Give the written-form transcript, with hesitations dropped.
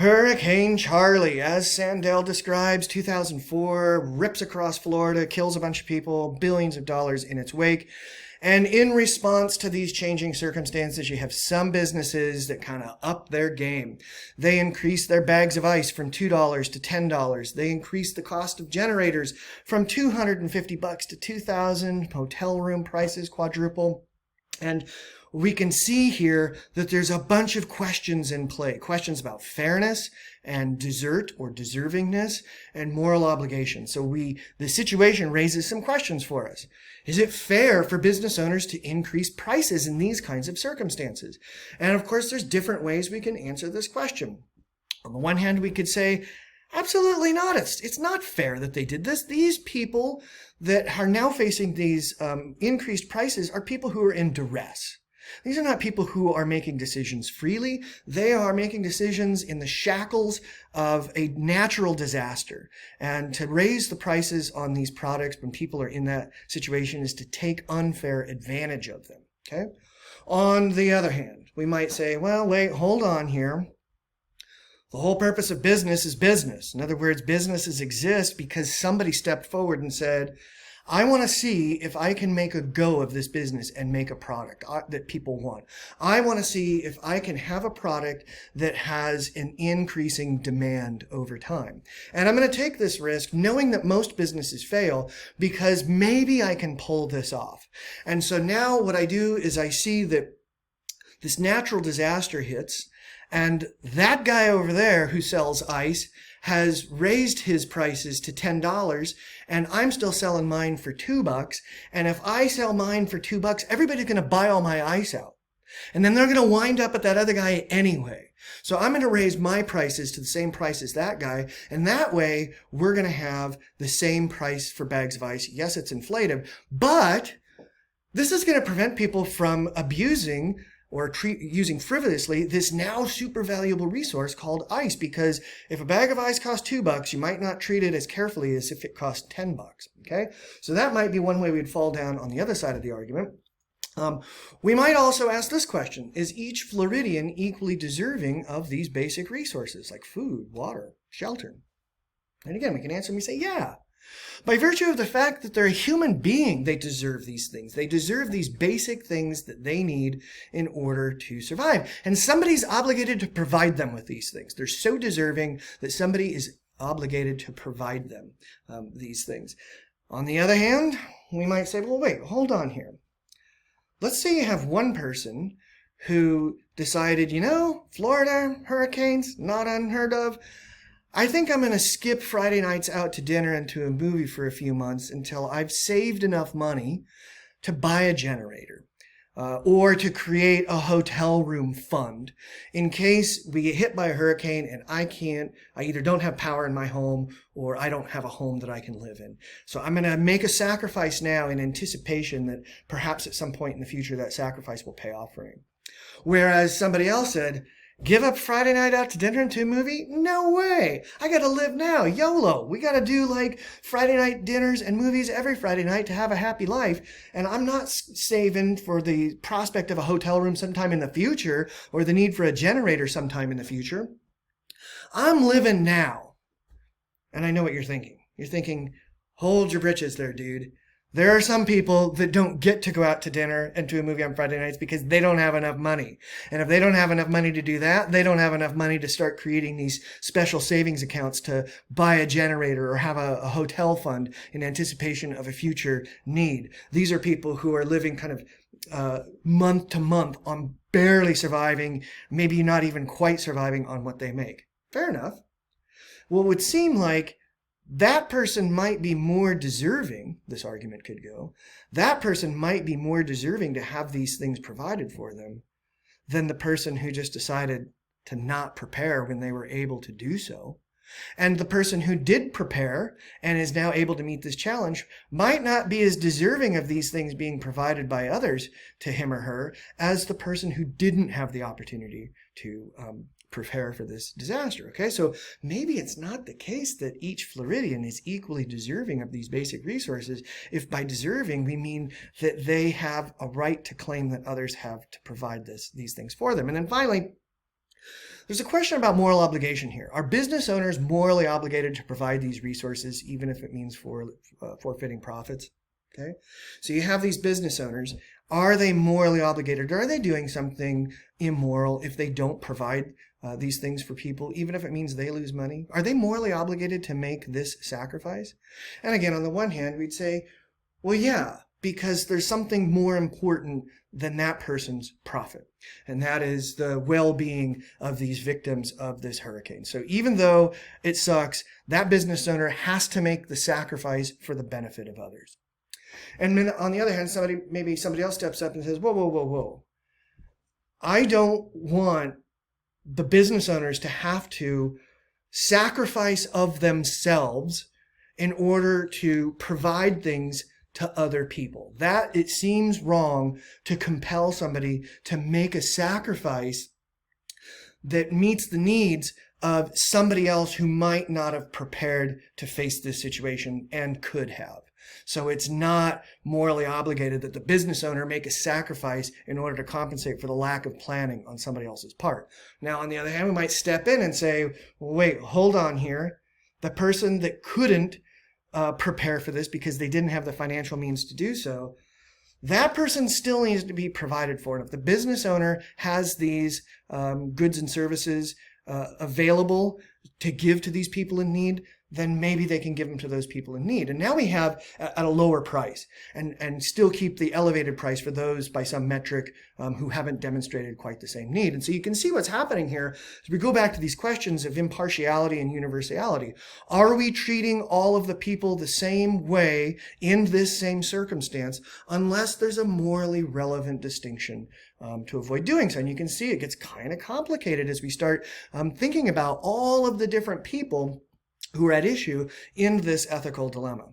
Hurricane Charley, as Sandell describes, 2004, rips across Florida, kills a bunch of people, billions of dollars in its wake. And in response to these changing circumstances, you have some businesses that kind of up their game. They increase their bags of ice from $2 to $10. They increase the cost of generators from $250 to $2,000. Hotel room prices quadruple. And we can see here that there's a bunch of questions in play. Questions about fairness and desert or deservingness and moral obligation. So the situation raises some questions for us. Is it fair for business owners to increase prices in these kinds of circumstances? And of course, there's different ways we can answer this question. On the one hand, we could say, absolutely not. It's not fair that they did this. These people that are now facing these increased prices are people who are in duress. These are not people who are making decisions freely. They are making decisions in the shackles of a natural disaster. And to raise the prices on these products when people are in that situation is to take unfair advantage of them. Okay? On the other hand, we might say, well, wait, hold on here. The whole purpose of business is business. In other words, businesses exist because somebody stepped forward and said, I want to see if I can make a go of this business and make a product that people want. I want to see if I can have a product that has an increasing demand over time. And I'm going to take this risk knowing that most businesses fail because maybe I can pull this off. And so now what I do is I see that this natural disaster hits, and that guy over there who sells ice has raised his prices to $10, and I'm still selling mine for $2. And if I sell mine for $2, everybody's going to buy all my ice out. And then they're going to wind up at that other guy anyway. So I'm going to raise my prices to the same price as that guy. And that way, we're going to have the same price for bags of ice. Yes, it's inflated, but this is going to prevent people from abusing or using frivolously this now super valuable resource called ice. Because if a bag of ice costs $2, you might not treat it as carefully as if it cost $10. Okay, so that might be one way we'd fall down on the other side of the argument. We might also ask this question: is each Floridian equally deserving of these basic resources like food, water, shelter? And again, we can answer and we say, yeah. By virtue of the fact that they're a human being, they deserve these things. They deserve these basic things that they need in order to survive. And somebody's obligated to provide them with these things. They're so deserving that somebody is obligated to provide them these things. On the other hand, we might say, well, wait, hold on here. Let's say you have one person who decided, Florida, hurricanes, not unheard of. I think I'm going to skip Friday nights out to dinner and to a movie for a few months until I've saved enough money to buy a generator or to create a hotel room fund in case we get hit by a hurricane and I either don't have power in my home or I don't have a home that I can live in. So I'm going to make a sacrifice now in anticipation that perhaps at some point in the future that sacrifice will pay off for me. Whereas somebody else said, give up Friday night out to dinner and to a movie? No way. I got to live now. YOLO. We got to do like Friday night dinners and movies every Friday night to have a happy life. And I'm not saving for the prospect of a hotel room sometime in the future or the need for a generator sometime in the future. I'm living now. And I know what you're thinking. You're thinking, hold your britches there, dude. There are some people that don't get to go out to dinner and to a movie on Friday nights because they don't have enough money. And if they don't have enough money to do that, they don't have enough money to start creating these special savings accounts to buy a generator or have a hotel fund in anticipation of a future need. These are people who are living kind of month to month on barely surviving, maybe not even quite surviving on what they make. Fair enough. Well, it would seem like that person might be more deserving, this argument could go, that person might be more deserving to have these things provided for them than the person who just decided to not prepare when they were able to do so. And the person who did prepare and is now able to meet this challenge might not be as deserving of these things being provided by others to him or her as the person who didn't have the opportunity to prepare for this disaster. Okay, so maybe it's not the case that each Floridian is equally deserving of these basic resources, if by deserving we mean that they have a right to claim that others have to provide these things for them. And then finally, There's a question about moral obligation here. Are business owners morally obligated to provide these resources, even if it means forfeiting profits? Okay, so you have these business owners. Are they morally obligated? Or are they doing something immoral if they don't provide these things for people, even if it means they lose money? Are they morally obligated to make this sacrifice? And again, on the one hand, we'd say, well, yeah, because there's something more important than that person's profit. And that is the well-being of these victims of this hurricane. So even though it sucks, that business owner has to make the sacrifice for the benefit of others. And then on the other hand, maybe somebody else steps up and says, whoa, whoa, whoa, whoa. I don't want the business owners to have to sacrifice of themselves in order to provide things to other people. That it seems wrong to compel somebody to make a sacrifice that meets the needs of somebody else who might not have prepared to face this situation and could have. So it's not morally obligated that the business owner make a sacrifice in order to compensate for the lack of planning on somebody else's part. Now, on the other hand, we might step in and say, well, wait, hold on here. The person that couldn't prepare for this because they didn't have the financial means to do so, that person still needs to be provided for. And if the business owner has these goods and services available to give to these people in need, then maybe they can give them to those people in need. And now we have at a lower price and still keep the elevated price for those by some metric who haven't demonstrated quite the same need. And so you can see what's happening here as we go back to these questions of impartiality and universality. Are we treating all of the people the same way in this same circumstance unless there's a morally relevant distinction to avoid doing so? And you can see it gets kind of complicated as we start thinking about all of the different people who are at issue in this ethical dilemma.